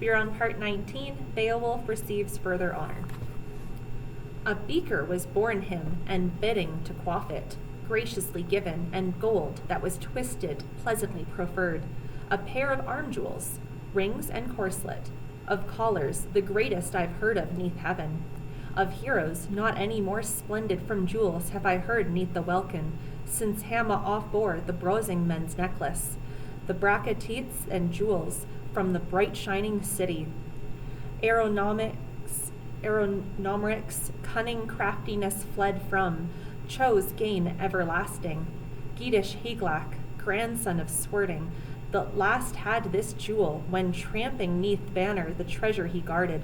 We are on part 19, Beowulf receives further honor. A beaker was born him, and bidding to quaff it, graciously given, and gold that was twisted, pleasantly proffered, a pair of arm jewels, rings and corselet, of collars the greatest I've heard of neath heaven. Of heroes, not any more splendid from jewels have I heard neath the welkin, since Hama off-bore the Brosingmen's necklace, the bracketets and jewels from the bright shining city. Aeronomics, cunning craftiness fled from, chose gain everlasting. Geatish Heglak, grandson of Swerding, the last had this jewel, when tramping neath banner the treasure he guarded.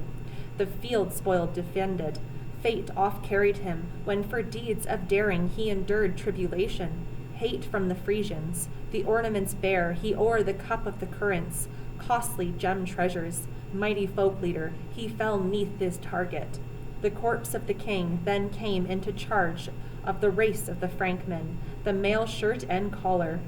The field spoiled defended, fate oft carried him, when for deeds of daring he endured tribulation. Hate from the Frisians, the ornaments bare, he o'er the cup of the currents, costly gem treasures, mighty folk leader, he fell neath his target. The corpse of the king then came into charge of the race of the Frankmen, the mail shirt and collar.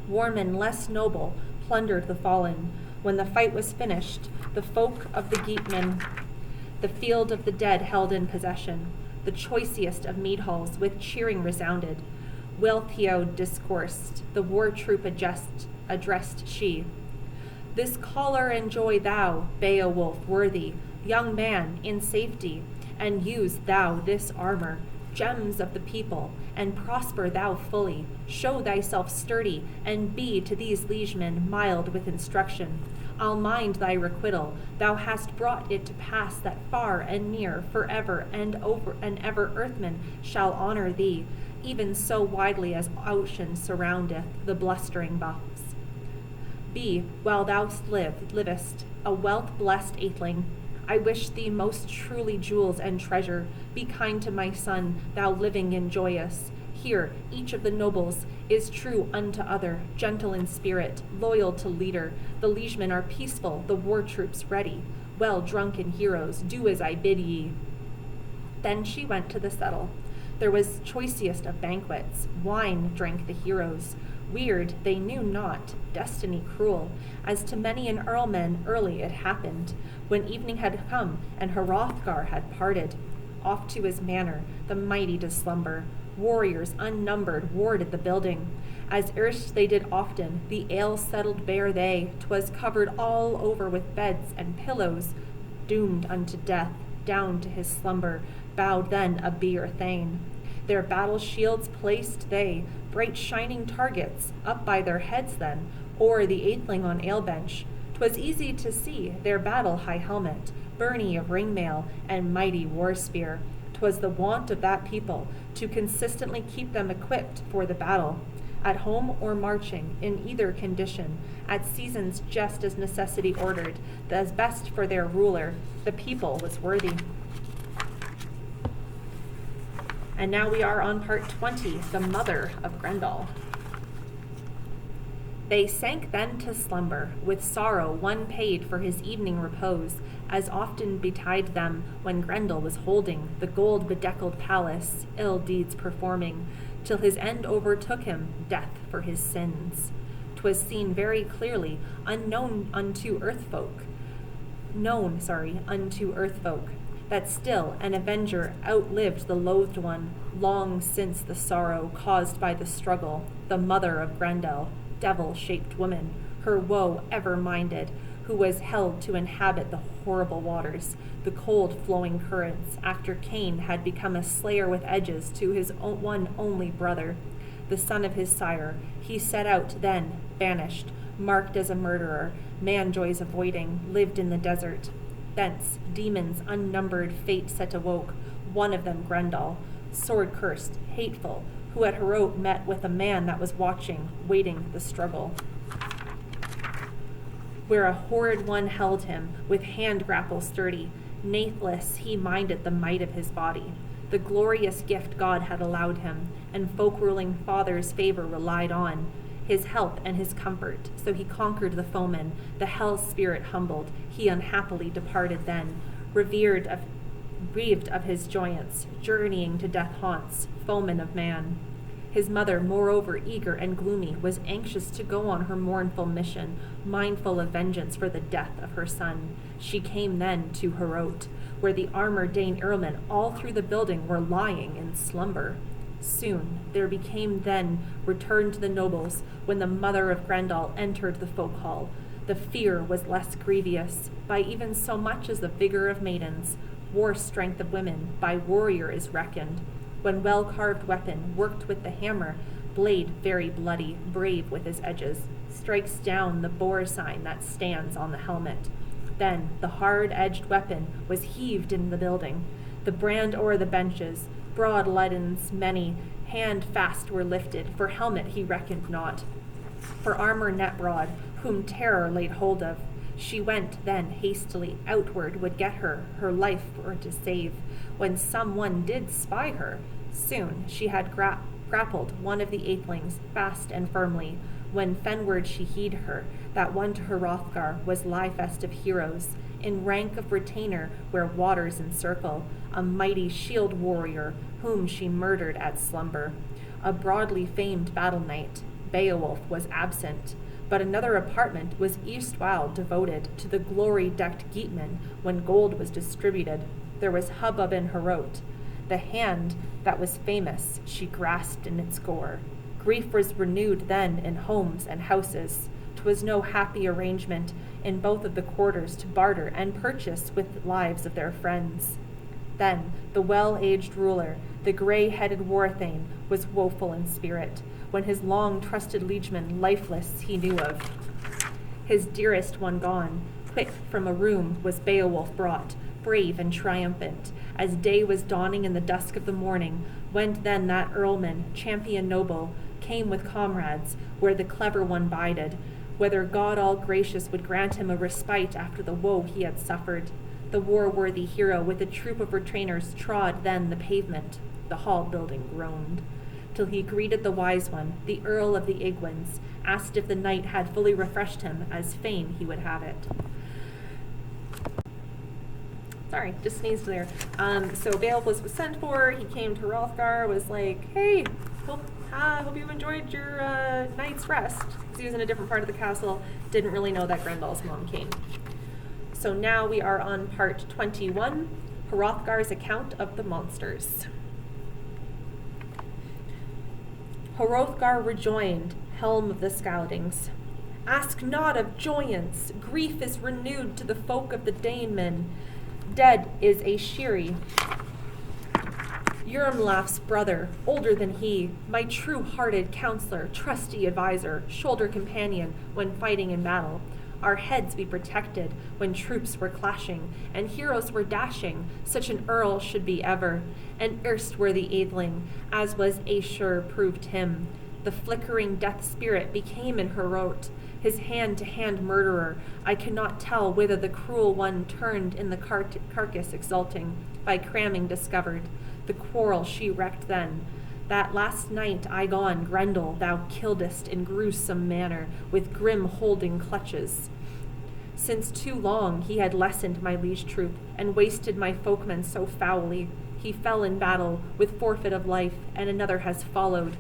Warmen less noble plundered the fallen. When the fight was finished, the folk of the Geatmen the field of the dead held in possession. The choicest of mead halls with cheering resounded. Wealhtheow discoursed, the war troop addressed she. This collar enjoy thou, Beowulf worthy, young man, in safety, and use thou this armor, gems of the people, and prosper thou fully. Show thyself sturdy, and be to these liegemen mild with instruction. I'll mind thy requital. Thou hast brought it to pass that far and near, forever and over and ever earthmen shall honor thee, even so widely as ocean surroundeth the blustering buffs. Be, while thou livest, a wealth-blessed atheling. I wish thee most truly jewels and treasure. Be kind to my son, thou living and joyous. Here, each of the nobles is true unto other, gentle in spirit, loyal to leader. The liegemen are peaceful, the war troops ready. Well drunken heroes, do as I bid ye. Then she went to the settle. There was choicest of banquets. Wine drank the heroes. Weird they knew not, destiny cruel, as to many an earlman early it happened, when evening had come and Hrothgar had parted. Off to his manor, the mighty to slumber. Warriors unnumbered warded the building. As erst they did often, the ale settled bare they, 'twas covered all over with beds and pillows. Doomed unto death, down to his slumber, bowed then a beer thane. Their battle shields placed they, bright shining targets, up by their heads then, or the atheling on ale bench. 'Twas easy to see their battle high helmet, byrnie of ringmail, and mighty war spear. 'Twas the wont of that people to consistently keep them equipped for the battle, at home or marching, in either condition, at seasons just as necessity ordered, as best for their ruler, the people was worthy. And now we are on part 20, the mother of Grendel. They sank then to slumber, with sorrow one paid for his evening repose, as often betide them when Grendel was holding the gold-bedeckled palace, ill deeds performing, till his end overtook him, death for his sins. 'Twas seen very clearly, unto earthfolk, that still an avenger outlived the loathed one, long since the sorrow caused by the struggle, the mother of Grendel, devil-shaped woman, her woe ever minded, who was held to inhabit the horrible waters, the cold flowing currents, after Cain had become a slayer with edges to his one only brother, the son of his sire. He set out then, banished, marked as a murderer, man-joys avoiding, lived in the desert. Thence demons unnumbered fate set awoke, one of them Grendel, sword-cursed, hateful, who at Heorot met with a man that was watching, waiting the struggle. Where a horrid one held him, with hand grapple sturdy, nathless he minded the might of his body, the glorious gift God had allowed him, and folk-ruling father's favor relied on, his help and his comfort, so he conquered the foeman, the hell spirit humbled, he unhappily departed then, grieved of his joyance, journeying to death haunts, foeman of man. His mother, moreover eager and gloomy, was anxious to go on her mournful mission, mindful of vengeance for the death of her son. She came then to Heorot, where the armored Dane earlmen all through the building were lying in slumber. Soon there became then return to the nobles, when the mother of Grendel entered the folk hall. The fear was less grievous, by even so much as the vigor of maidens. War strength of women by warrior is reckoned. When well-carved weapon, worked with the hammer, blade very bloody, brave with his edges, strikes down the boar sign that stands on the helmet. Then the hard-edged weapon was heaved in the building. The brand o'er the benches, broad leadens many, hand fast were lifted, for helmet he reckoned not, for armor net broad, whom terror laid hold of. She went then hastily outward, would get her life for to save, when some one did spy her. Soon she had grappled one of the athelings fast and firmly, when fenward she heed her, that one to Hrothgar was liefest of heroes, in rank of retainer where waters encircle, a mighty shield warrior, whom she murdered at slumber. A broadly famed battle knight, Beowulf, was absent, but another apartment was erstwhile devoted to the glory-decked Geatman when gold was distributed. There was hubbub in Heorot. The hand that was famous she grasped in its gore. Grief was renewed then in homes and houses. 'Twas no happy arrangement in both of the quarters to barter and purchase with lives of their friends. Then the well-aged ruler, the grey-headed war-thane, was woeful in spirit, when his long-trusted liegeman lifeless he knew of. His dearest one gone, quick from a room was Beowulf brought, brave and triumphant. As day was dawning in the dusk of the morning, went then that earlman, champion noble, came with comrades, where the clever one bided, whether God all-gracious would grant him a respite after the woe he had suffered. The war-worthy hero with a troop of retainers trod then the pavement. The hall-building groaned, till he greeted the wise one, the Earl of the Igwins, asked if the knight had fully refreshed him, as fain he would have it. Sorry, just sneezed there. So Beowulf was sent for. He came to Hrothgar, was like, hey, hope you enjoyed your night's rest. He was in a different part of the castle, didn't really know that Grendel's mom came. So now we are on part 21, Hrothgar's account of the monsters. Hrothgar rejoined, helm of the Scoutings. Ask not of joyance, grief is renewed to the folk of the Danemen. Dead is a Shiri, Yurmlaf's brother, older than he, my true-hearted counselor, trusty adviser, shoulder companion when fighting in battle. Our heads we protected when troops were clashing and heroes were dashing. Such an earl should be ever, an erst-worthy atheling, as was Ashur proved him. The flickering death spirit became in Heorot, his hand-to-hand murderer. I cannot tell whither the cruel one turned in the carcass exulting, by cramming discovered. The quarrel she wrecked then. That last night I gone, Grendel, thou killedst in gruesome manner, with grim holding clutches. Since too long he had lessened my liege troop, and wasted my folkmen so foully. He fell in battle, with forfeit of life, and another has followed,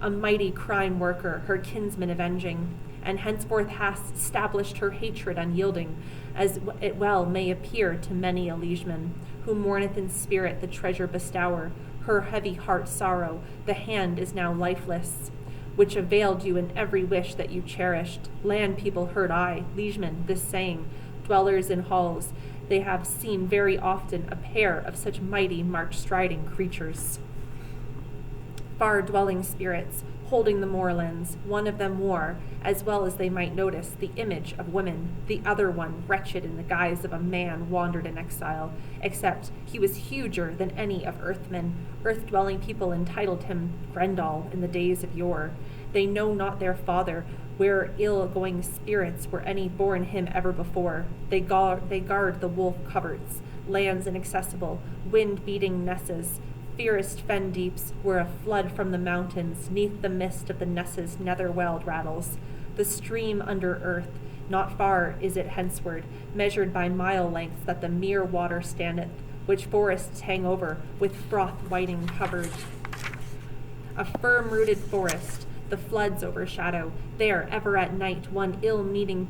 a mighty crime worker, her kinsman avenging, and henceforth hast established her hatred unyielding, as it well may appear to many a liegeman, who mourneth in spirit the treasure bestower, her heavy heart sorrow, the hand is now lifeless, which availed you in every wish that you cherished. Land people heard I, liegemen, this saying, dwellers in halls, they have seen very often a pair of such mighty march-striding creatures. Far-dwelling spirits, holding the moorlands, one of them wore, as well as they might notice, the image of women. The other one, wretched in the guise of a man, wandered in exile, except he was huger than any of earthmen. Earth-dwelling people entitled him Grendel in the days of yore. They know not their father, where ill-going spirits were any born him ever before. They guard the wolf coverts, lands inaccessible, wind-beating nesses, fiercest fen deeps, where a flood from the mountains, neath the mist of the nesses nether-weld rattles. The stream under earth, not far is it henceward, measured by mile lengths that the mere water standeth, which forests hang over, with froth whiting covered. a firm-rooted forest, the floods overshadow. There, ever at night, one ill-meaning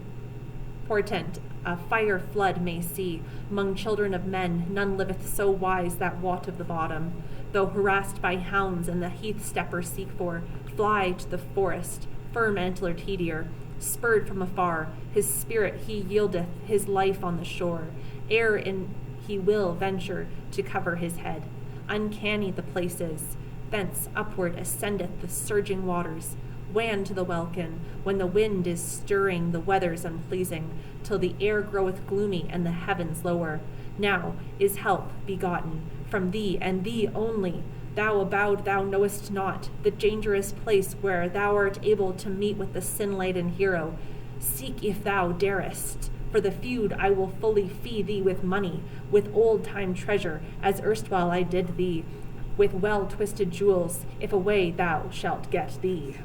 portent a fire flood may see. 'Mong children of men, none liveth so wise that wot of the bottom. Though harassed by hounds and the heath steppers seek for, fly to the forest, firm-antlered he deer. Spurred from afar, his spirit he yieldeth, his life on the shore. Ere in he will venture to cover his head. Uncanny the place is. Thence upward ascendeth the surging waters. Wan to the welkin, when the wind is stirring, the weather's unpleasing, till the air groweth gloomy and the heavens lower. Now is help begotten from thee and thee only. Thou abode thou knowest not, the dangerous place where thou art able to meet with the sin-laden hero. Seek if thou darest. For the feud I will fully fee thee with money, with old-time treasure, as erstwhile I did thee, with well-twisted jewels, if away thou shalt get thee.